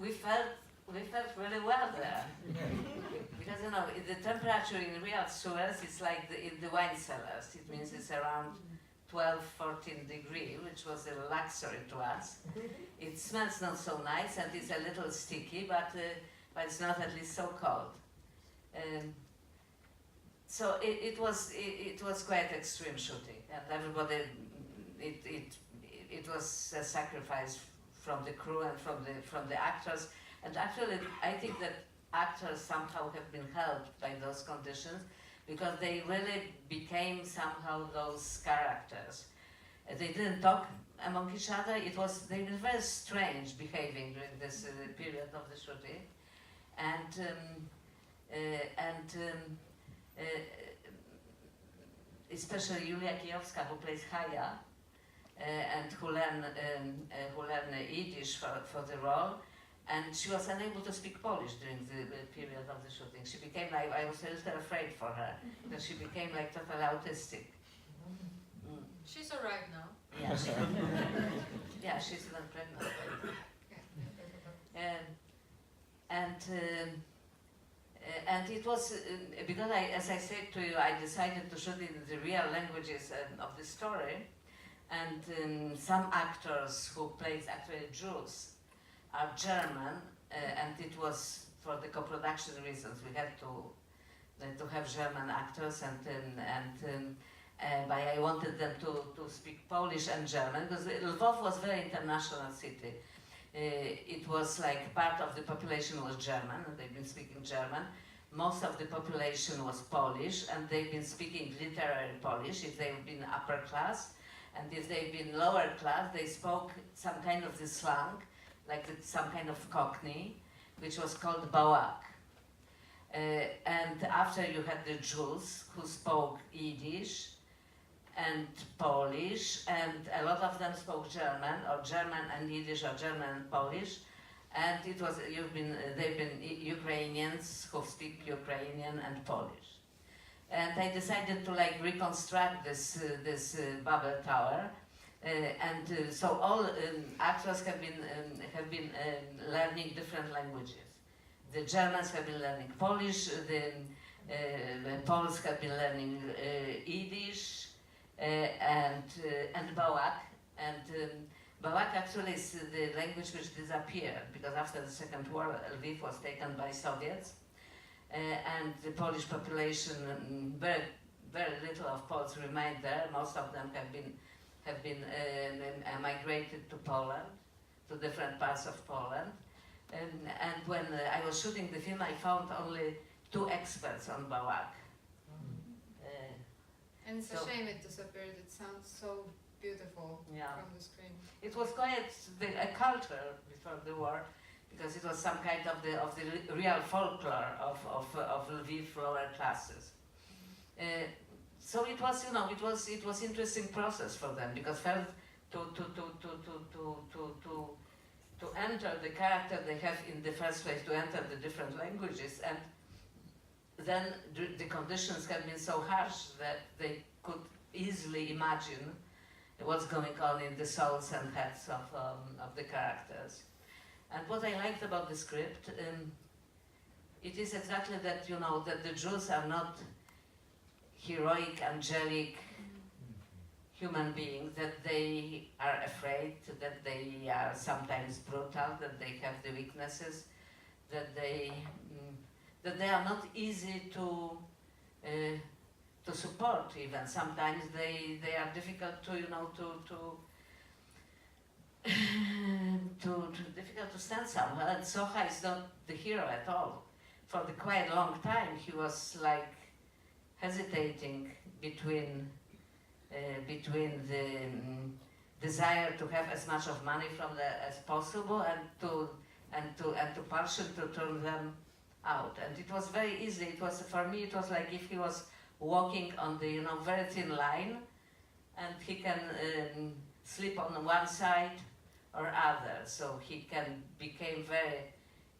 we felt really well there. Because, you know, the temperature in real sewers is like in the wine cellars. It means it's around 12, 14 degrees, which was a luxury to us. It smells not so nice and it's a little sticky, but it's not at least so cold. So it was quite extreme shooting, and everybody, it was a sacrifice from the crew and from the actors. And actually, I think that actors somehow have been helped by those conditions, because they really became somehow those characters. They didn't talk among each other. They were very strange behaving during this period of the shooting, especially Julia Kijowska, who plays Haya, and who learned Yiddish for the role. And she was unable to speak Polish during the period of the shooting. She became like, I was a little afraid for her, because she became like totally autistic. Mm. She's alright now. Yeah, yeah, she's even pregnant. And it was, because as I said to you, I decided to shoot in the real languages of the story, and some actors who played actually Jews are German, and it was for the co-production reasons. We had to have German actors, but I wanted them to speak Polish and German, because Lvov was a very international city. It was like part of the population was German, and they've been speaking German. Most of the population was Polish, and they've been speaking literary Polish if they've been upper class. And if they've been lower class, they spoke some kind of the slang, like some kind of Cockney, which was called Bałak. And after you had the Jews who spoke Yiddish and Polish, and a lot of them spoke German, or German and Yiddish, or German and Polish. And it was they've been Ukrainians who speak Ukrainian and Polish. And I decided to like reconstruct this Babel Tower. So all actors have been learning different languages. The Germans have been learning Polish, the Poles have been learning Yiddish and Bałak. And Bałak actually is the language which disappeared, because after the Second War, Lviv was taken by Soviets, and the Polish population, very little of Poles remained there. Most of them have been migrated to Poland, to different parts of Poland. And when I was shooting the film, I found only 2 experts on Bałak. And it's a shame it disappeared. It sounds so beautiful from the screen. It was quite a culture before the war, because it was some kind of the real folklore of Lviv lower classes. So it was, you know, it was interesting process for them, because first to enter the character they have in the first place, to enter the different languages, and then the conditions have been so harsh that they could easily imagine what's going on in the souls and heads of the characters. And what I liked about the script, it is exactly that, you know, that the Jews are not heroic, angelic human beings, that they are afraid, that they are sometimes brutal, that they have the weaknesses, that they are not easy to support even. Sometimes they are difficult to, you know, difficult to stand somehow. And Socha is not the hero at all. For the quite long time he was like hesitating between the desire to have as much of money from as possible, and to partially to turn them out. And it was very easy. It was, for me, it was like if he was walking on the, you know, very thin line, and he can slip on one side or other. So he became very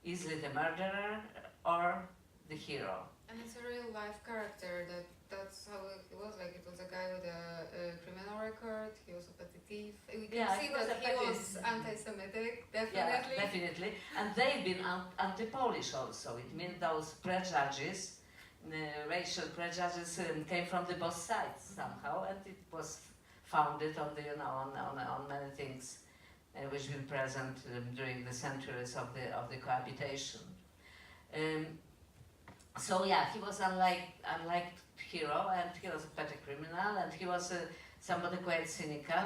easily the murderer or the hero. And it's a real life character. That's how it was. Like, it was a guy with a criminal record. He was a petty thief. We Yeah, see that he was anti-Semitic, definitely. Yeah, definitely. And they've been anti-Polish also. It means those prejudices, racial prejudices, came from the both sides somehow, and it was founded on the, you know, on many things which been present during the centuries of the cohabitation. So yeah, he was unliked hero, and he was a petty criminal, and he was somebody quite cynical,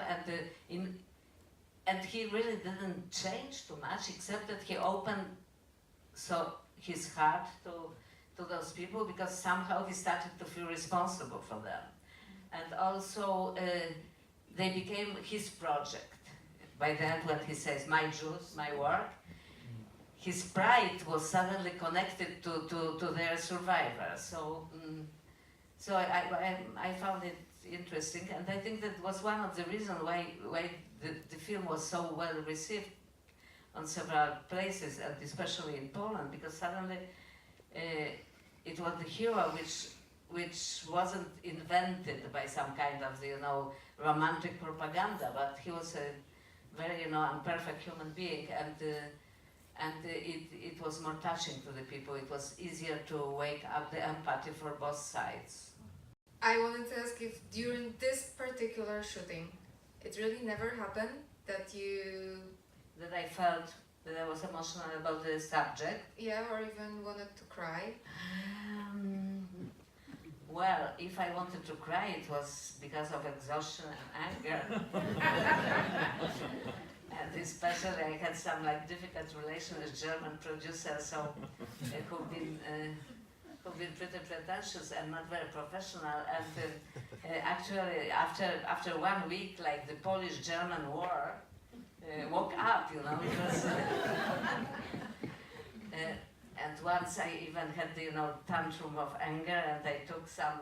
and he really didn't change too much, except that he opened his heart to those people, because somehow he started to feel responsible for them, and also they became his project. By the end, when he says "my Jews, my work," his pride was suddenly connected to their survivor. So, so I found it interesting, and I think that was one of the reasons why the film was so well received on several places, and especially in Poland, because suddenly it was the hero which wasn't invented by some kind of, you know, romantic propaganda, but he was a very, you know, imperfect human being, and it was more touching to the people. It was easier to wake up the empathy for both sides. I wanted to ask if during this particular shooting, it really never happened that I felt that I was emotional about the subject. Yeah, or even wanted to cry. Well, if I wanted to cry, it was because of exhaustion and anger. And especially I had some difficult relation with German producers, so who've been pretty pretentious and not very professional. And actually, after 1 week, the Polish-German war woke up, you know. It was, and once I even had the, you know, tantrum of anger, and I took some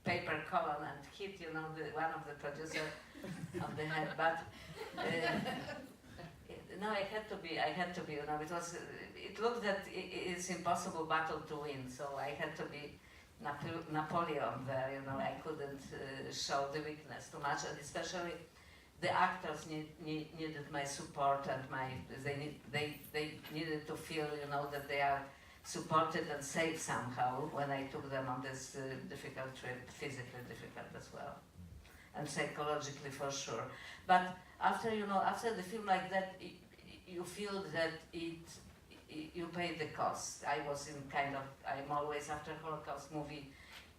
paper column, and hit, you know, one of the producers on the head. But no, I had to be, you know, it looked that it's impossible battle to win, so I had to be Napoleon there, you know. I couldn't show the weakness too much, and especially the actors needed my support, and they needed to feel, you know, that they are supported and safe somehow when I took them on this difficult trip, physically difficult as well, and psychologically for sure. But after the film like that, you feel that you pay the cost. I'm always, after Holocaust movie,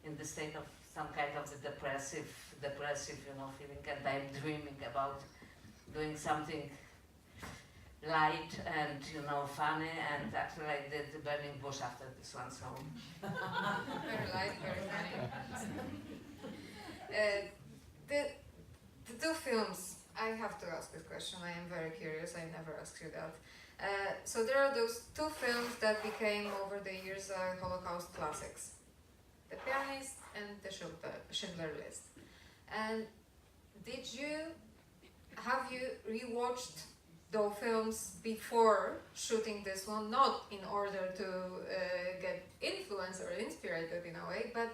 in the state of some kind of the depressive, you know, feeling, and I'm dreaming about doing something light and, you know, funny, and actually I did The Burning Bush after this one, so. Very light, very funny. The two films, I have to ask this question, I am very curious, I never asked you that. So there are those two films that became over the years Holocaust classics. The Pianist and the Schindler List. And have you rewatched those films before shooting this one? Not in order to get influenced or inspired in a way, but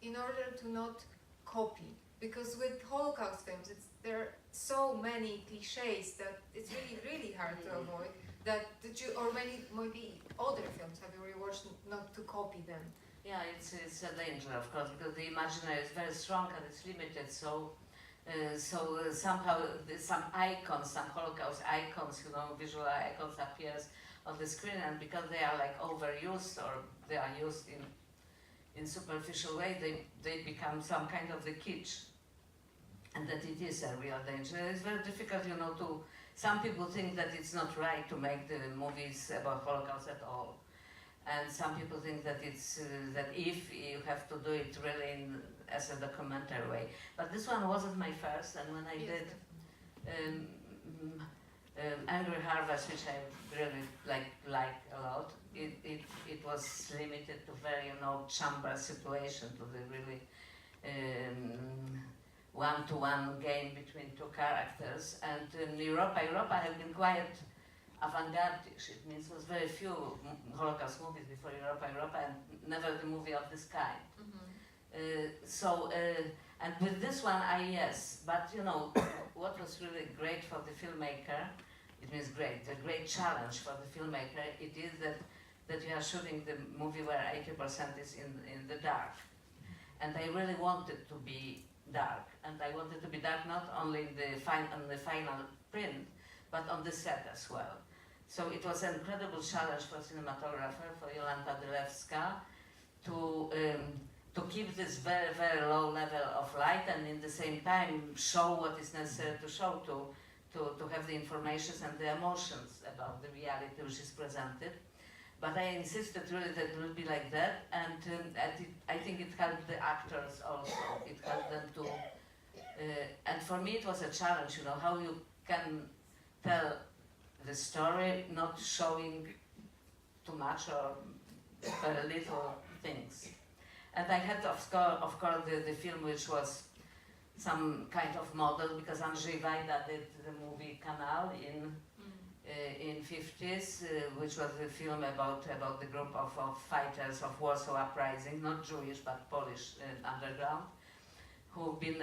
in order to not copy. Because with Holocaust films, there are so many cliches that it's really, really hard to avoid. Or maybe other films, have you rewatched not to copy them? Yeah, it's a danger, of course, because the imaginary is very strong and it's limited. So somehow some icons, some Holocaust icons, you know, visual icons appears on the screen, and because they are overused, or they are used in superficial way, they become some kind of the kitsch, and that it is a real danger. It's very difficult, you know, some people think that it's not right to make the movies about Holocaust at all. And some people think that it's that if you have to do it really as a documentary way. But this one wasn't my first, and when I did Angry Harvest, which I really like a lot, it was limited to very, you know, chamber situation, to the really one-to-one game between two characters. And in Europa had been quite avant-garde-ish. It means there was very few Holocaust movies before Europa, and never the movie of this kind. And with this one, yes, but you know, what was really great for the filmmaker, it means great, the great challenge for the filmmaker, it is that you are shooting the movie where 80% is in the dark. And I really wanted to be dark, and I wanted to be dark not only in on the final print, but on the set as well. So it was an incredible challenge for cinematographer, for Jolanta Dylewska, to keep this very, very low level of light and in the same time show what is necessary to show, to have the information and the emotions about the reality which is presented. But I insisted really that it will be like that, and I think it helped the actors also. It helped them to, and for me it was a challenge, you know, how you can tell the story not showing too much or very little things. And I had, of course, the film which was some kind of model, because Andrzej Wajda did the movie Kanal in 50s, which was a film about the group of fighters of Warsaw Uprising, not Jewish but Polish underground, who've been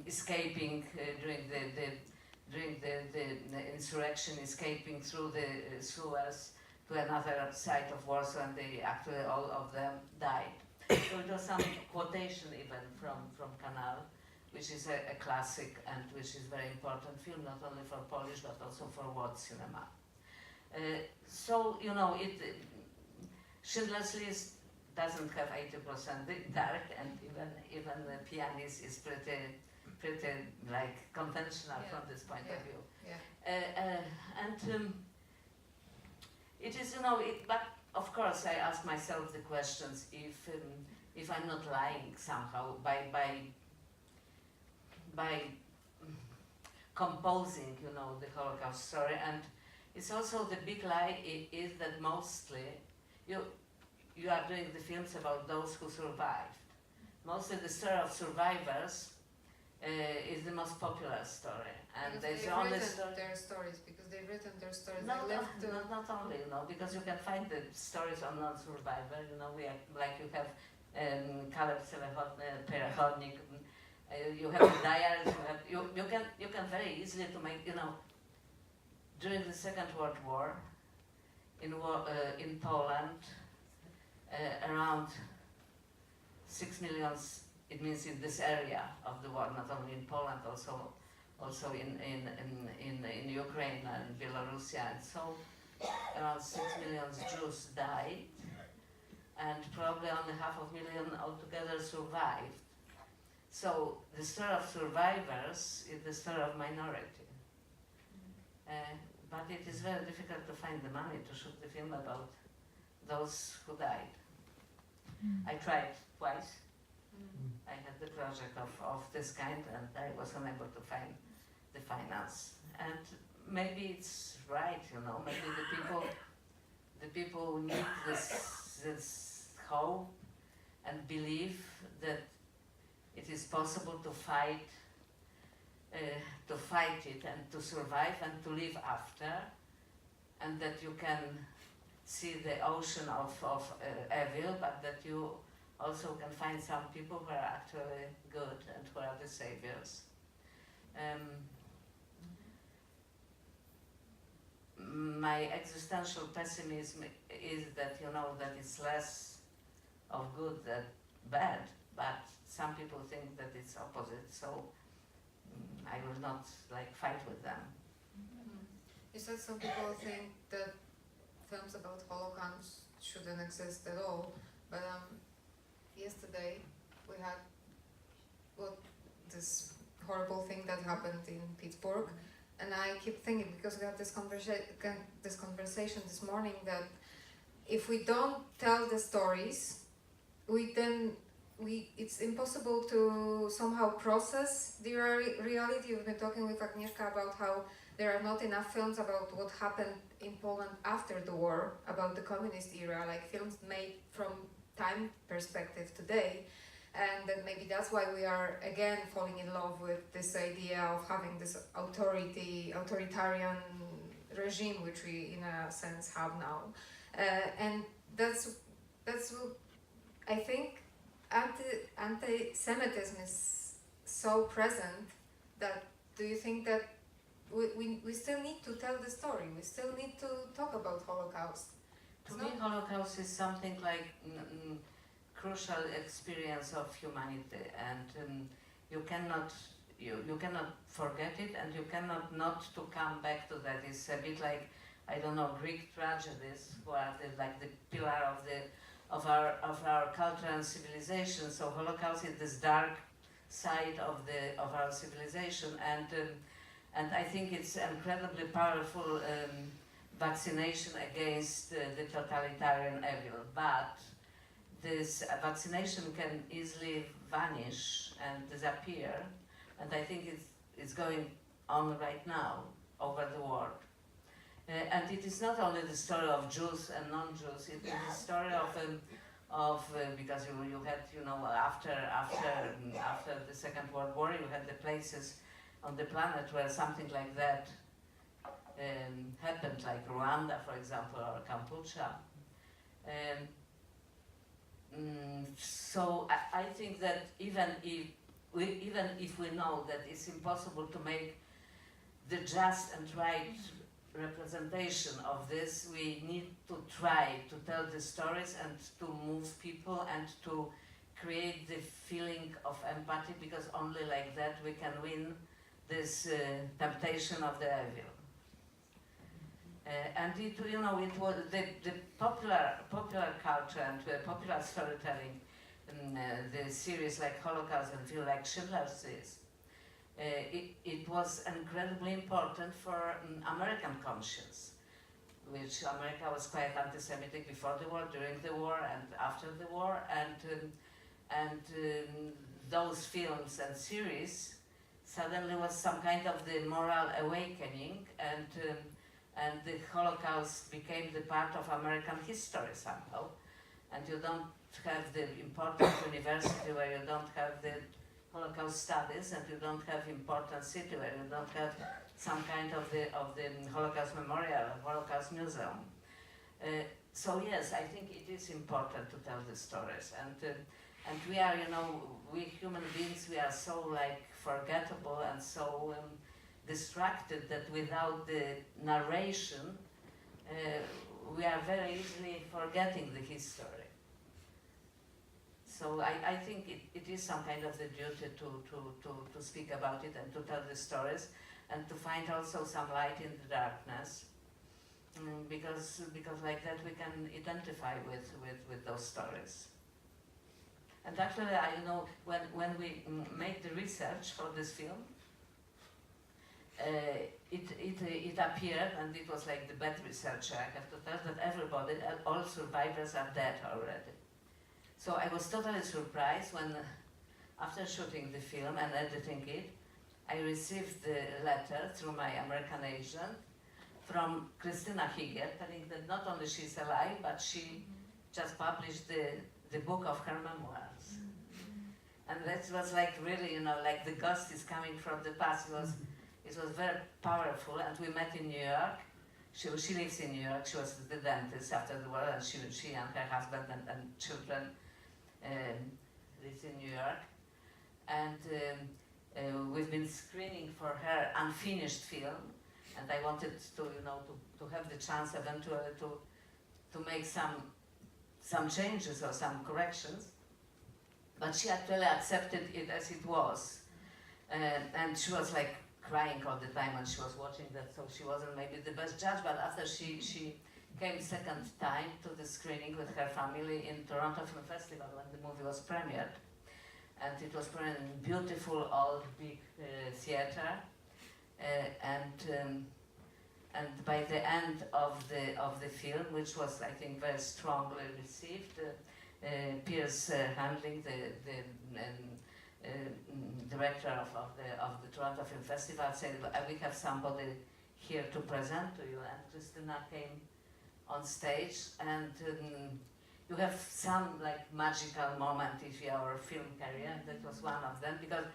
escaping during the insurrection, escaping through the sewers to another side of Warsaw, and they actually all of them died. So it was some quotation even from Kanal, which is a classic and which is very important film, not only for Polish but also for world cinema. So, you know, Schindler's List doesn't have 80% dark, and even the pianist is pretty like conventional from this point of view. It is, you know, but of course I ask myself the questions if I'm not lying somehow by composing, you know, the Holocaust story. And it's also the big lie is that mostly you are doing the films about those who survived. Mostly the story of survivors is the most popular story, and they've only written their stories, because they've written their stories. Not only, you know, because you can find the stories on non-survivor. You know, like you have Kaleb Perechodnik, you have the diaries. You can very easily to make, you know, during the Second World War in Poland, around 6 million. It means in this area of the world, not only in Poland, also in Ukraine and Belarusia, and so around 6 million Jews died, and probably only 500,000 altogether survived. So the story of survivors is the story of minority. But it is very difficult to find the money to shoot the film about those who died. I tried twice. I had the project of this kind, and I was unable to find the finance. And maybe it's right, you know, maybe the people need this hope and belief that it is possible to fight it and to survive and to live after, and that you can see the ocean of evil, but that you also can find some people who are actually good and who are the saviors. My existential pessimism is that, you know, that it's less of good than bad, but some people think that it's opposite, so I will not like fight with them. You said some people think that films about Holocaust shouldn't exist at all, but yesterday we had this horrible thing that happened in Pittsburgh, and I keep thinking, because we had this conversation this morning, that if we don't tell the stories, it's impossible to somehow process the reality. We've been talking with Agnieszka about how there are not enough films about what happened in Poland after the war, about the communist era, like films made from time perspective today, and that maybe that's why we are again falling in love with this idea of having this authoritarian regime, which we in a sense have now, and that's I think anti-Semitism is so present that do you think that we still need to tell the story? We still need to talk about Holocaust? To me, Holocaust is something like crucial experience of humanity, and you cannot forget it, and you cannot not to come back to that. It's a bit like, I don't know, Greek tragedies, who are like the pillar of our culture and civilization. So Holocaust is this dark side of our civilization, and I think it's incredibly powerful vaccination against the totalitarian evil. But this vaccination can easily vanish and disappear, and I think it's going on right now over the world. And it is not only the story of Jews and non-Jews, it is the story of because you had, you know, after the Second World War, you had the places on the planet where something like that happened, like Rwanda, for example, or Cambodia. So I think that even if we know that it's impossible to make the just and right representation of this, we need to try to tell the stories and to move people and to create the feeling of empathy, because only like that we can win this temptation of the evil. And it, you know, it was the popular culture and popular storytelling, the series like Holocaust and film like Schindler's List. It was incredibly important for American conscience, which America was quite anti-Semitic before the war, during the war, and after the war, and those films and series suddenly was some kind of the moral awakening, and the Holocaust became the part of American history somehow. And you don't have the important university where you don't have the Holocaust studies, and you don't have important city where you don't have some kind of the Holocaust memorial, Holocaust museum. So yes, I think it is important to tell the stories, and we are, you know, we human beings, we are so like forgettable and so distracted that without the narration, we are very easily forgetting the history. So I think it is some kind of the duty to speak about it and to tell the stories and to find also some light in the darkness, because like that we can identify with those stories. And actually, I know when we made the research for this film, it appeared, and it was like the bad researcher, I have to tell, that everybody, all survivors are dead already. So I was totally surprised when, after shooting the film and editing it, I received the letter through my American agent from Christina Higer, telling that not only she's alive, but she just published the book of her memoirs. And that was like really, you know, like the ghost is coming from the past. It was very powerful, and we met in New York. She lives in New York. She was the dentist after the war, and she and her husband and children lives in New York. And we've been screening for her unfinished film, and I wanted to, you know, to have the chance eventually to make some changes or some corrections. But she actually accepted it as it was, and she was like crying all the time when she was watching that, so she wasn't maybe the best judge, but after she came second time to the screening with her family in Toronto Film Festival when the movie was premiered, and it was premiered in beautiful old big theater, and by the end of the film, which was, I think, very strongly received, Piers Handling, the director of the Toronto Film Festival, said, "We have somebody here to present to you." And Christina came on stage, and you have some like magical moment in your film career. And that was one of them, because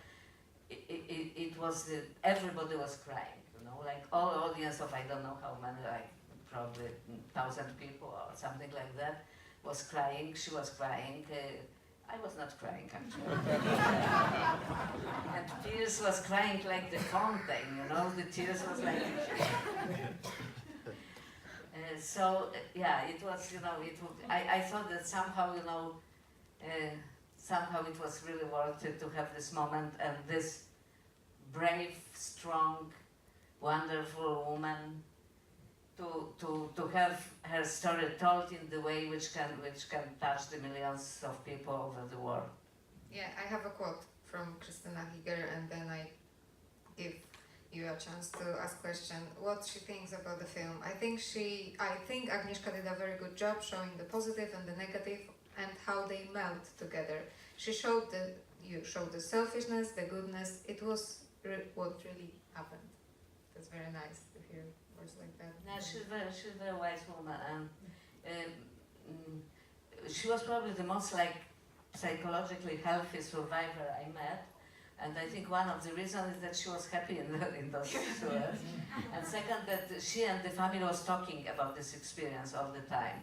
it was everybody was crying. You know, like all audience of I don't know how many, like probably 1,000 people or something like that, was crying. She was crying. I was not crying, actually. And tears was crying like the fountain, you know, the tears was like... yeah, it was, you know, I thought that somehow, you know, somehow it was really worth it to have this moment and this brave, strong, wonderful woman to have her story told in the way which can touch the millions of people over the world. Yeah, I have a quote from Christina Higger, and then I give you a chance to ask question what she thinks about the film. I think Agnieszka did a very good job showing the positive and the negative and how they melt together. You showed the selfishness, the goodness. It was what really happened. That's very nice to hear words like that. No, she's a very wise woman, and she was probably the most like psychologically healthy survivor I met. And I think one of the reasons is that she was happy in those tours. And second, that she and the family was talking about this experience all the time.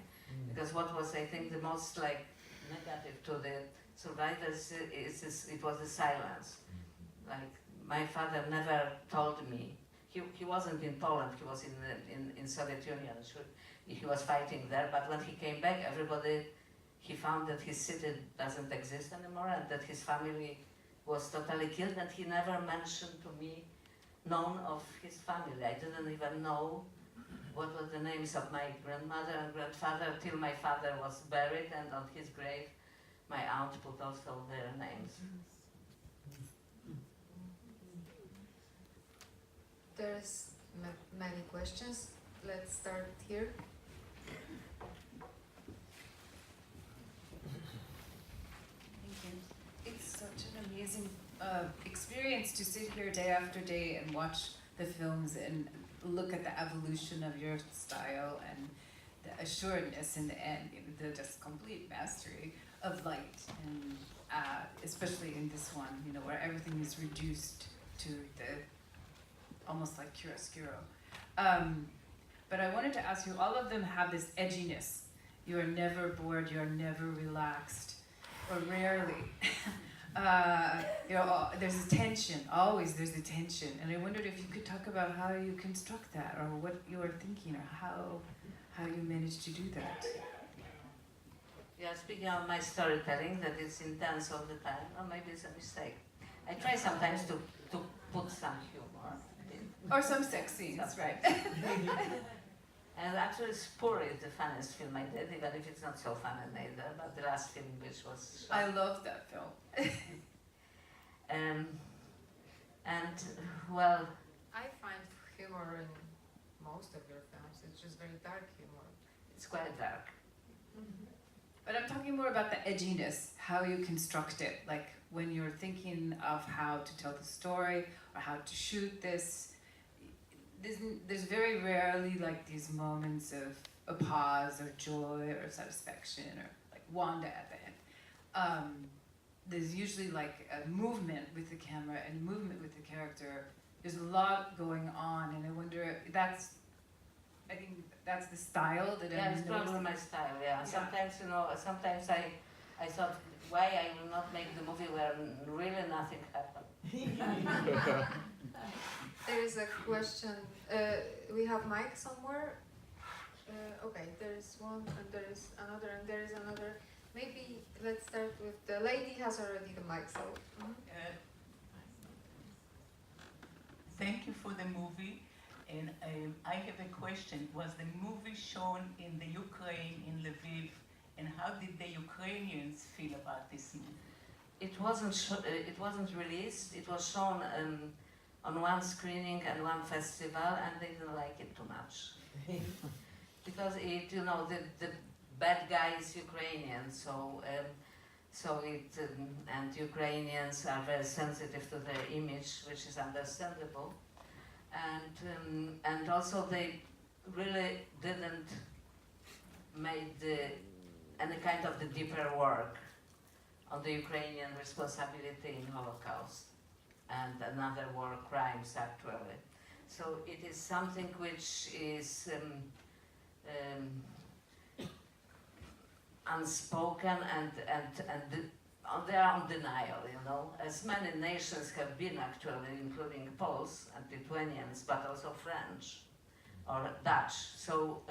Because what was, I think, the most like negative to the survivors it was the silence. Like, my father never told me. He wasn't in Poland, he was in Soviet Union. He was fighting there, but when he came back, he found that his city doesn't exist anymore and that his family was totally killed, and he never mentioned to me none of his family. I didn't even know what were the names of my grandmother and grandfather till my father was buried, and on his grave my aunt put also their names. There's many questions. Let's start here. It's such an amazing experience to sit here day after day and watch the films and look at the evolution of your style and the assuredness in the end, the just complete mastery of light, and especially in this one, you know, where everything is reduced to the almost like chiaroscuro. But I wanted to ask you, all of them have this edginess. You are never bored, you are never relaxed, or rarely. You know, there's a tension, always there's a tension. And I wondered if you could talk about how you construct that, or what you are thinking, or how you manage to do that. Yeah, speaking of my storytelling, that it's intense all the time, or maybe it's a mistake. I try sometimes to put some humor in. Or some sex scenes, right? And actually, Spur is the funniest film I did, even if it's not so funny neither, but the last film which was shot. I love that film. And, well... I find humor in most of your films. It's just very dark humor. It's quite dark. But I'm talking more about the edginess, how you construct it, like when you're thinking of how to tell the story or how to shoot this. There's very rarely like these moments of a pause or joy or satisfaction or like Wanda at the end. There's usually like a movement with the camera and movement with the character. There's a lot going on, and I wonder, I think that's the style that Yeah, it's probably my style, yeah. Sometimes, you know, sometimes I thought, why I will not make the movie where really nothing happened. There is a question. We have mic somewhere. Okay, there is one, and there is another, and there is another. Maybe let's start with the lady has already the mic, so. Thank you for the movie, and I have a question. Was the movie shown in the Ukraine, in Lviv, and how did the Ukrainians feel about this movie? It wasn't released. It was shown on one screening and one festival, and they didn't like it too much. Because it, you know, the bad guy is Ukrainian, so and Ukrainians are very sensitive to their image, which is understandable, and also they really didn't make any kind of the deeper work on the Ukrainian responsibility in Holocaust and another war crimes actually. So it is something which is unspoken and they are on denial, you know, as many nations have been actually, including Poles and Lithuanians, but also French or Dutch. So,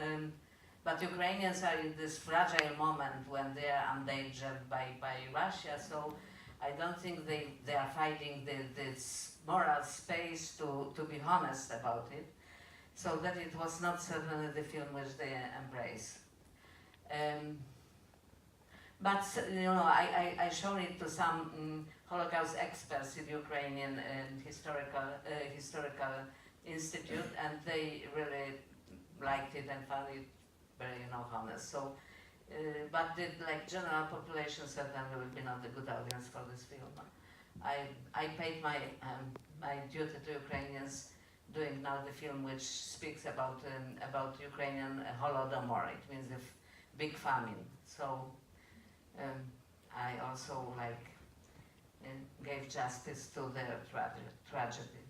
but Ukrainians are in this fragile moment when they are endangered by Russia. So, I don't think they are finding this moral space to be honest about it. So that it was not certainly the film which they embrace. But you know, I showed it to some Holocaust experts in Ukrainian historical institute, and they really liked it and found it very, you know, honest. So, but the general population certainly will be not a good audience for this film. I paid my my duty to Ukrainians doing now the film which speaks about Ukrainian Holodomor. It means the big famine. So. I also gave justice to their tragedy.